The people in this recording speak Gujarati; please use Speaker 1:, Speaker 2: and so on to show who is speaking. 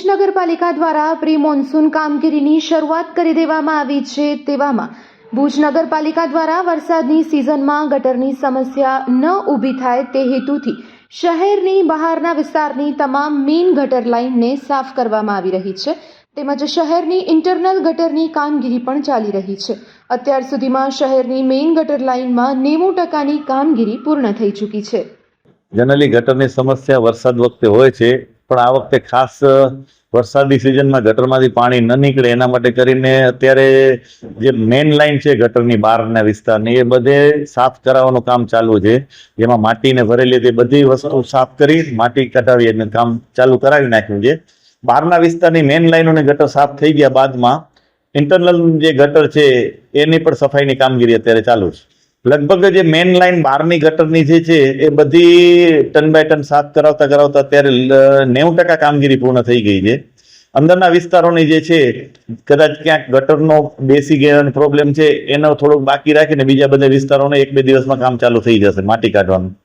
Speaker 1: ભુજ નગરપાલિકા દ્વારા પ્રી મોન્સૂન કામગીરીની શરૂઆત કરી દેવામાં આવી છે। તેવામાં ભુજ નગરપાલિકા દ્વારા વરસાદની સિઝનમાં ગટરની સમસ્યા ન ઊભી થાય તે હેતુથી શહેરની બહારના વિસ્તારની તમામ મેઇન ગટર લાઇનને સાફ કરવામાં આવી રહી છે, તેમજ શહેરની ઇન્ટરનલ ગટરની કામગીરી પણ ચાલી રહી છે। અત્યાર સુધીમાં શહેરની મેઇન ગટર લાઇનમાં 90% કામગીરી પૂર્ણ થઈ ચૂકી છે।
Speaker 2: જનરલી ગટરની સમસ્યા વરસાદ વખતે હોય છે, પણ આ વખતે ખાસ વરસાદની સિઝનમાં ગટરમાંથી પાણી ન નીકળે એના માટે કરીને અત્યારે જે મેઇન લાઇન છે ગટરની બહારના વિસ્તારની એ બધે સાફ કરાવવાનું કામ ચાલુ છે, જેમાં માટીને ભરેલી તે બધી વસ્તુ સાફ કરી માટી કઢાવી અને કામ ચાલુ કરાવી નાખ્યું છે। બહારના વિસ્તારની મેઇન લાઇનોની ગટર સાફ થઈ ગયા બાદમાં ઇન્ટરનલ જે ગટર છે એની પણ સફાઈની કામગીરી અત્યારે ચાલુ છે। લગભગ જે મેઇન લાઇન બહારની ગટરની જે છે એ બધી ટન બાય ટન સાફ કરાવતા અત્યારે 90% કામગીરી પૂર્ણ થઈ ગઈ છે। અંદરના વિસ્તારોની જે છે કદાચ ક્યાંક ગટરનો બેસી ગયાનો પ્રોબ્લેમ છે એનો થોડોક બાકી રાખીને બીજા બધા વિસ્તારોને 1-2 દિવસમાં કામ ચાલુ થઈ જશે માટી કાઢવાનું।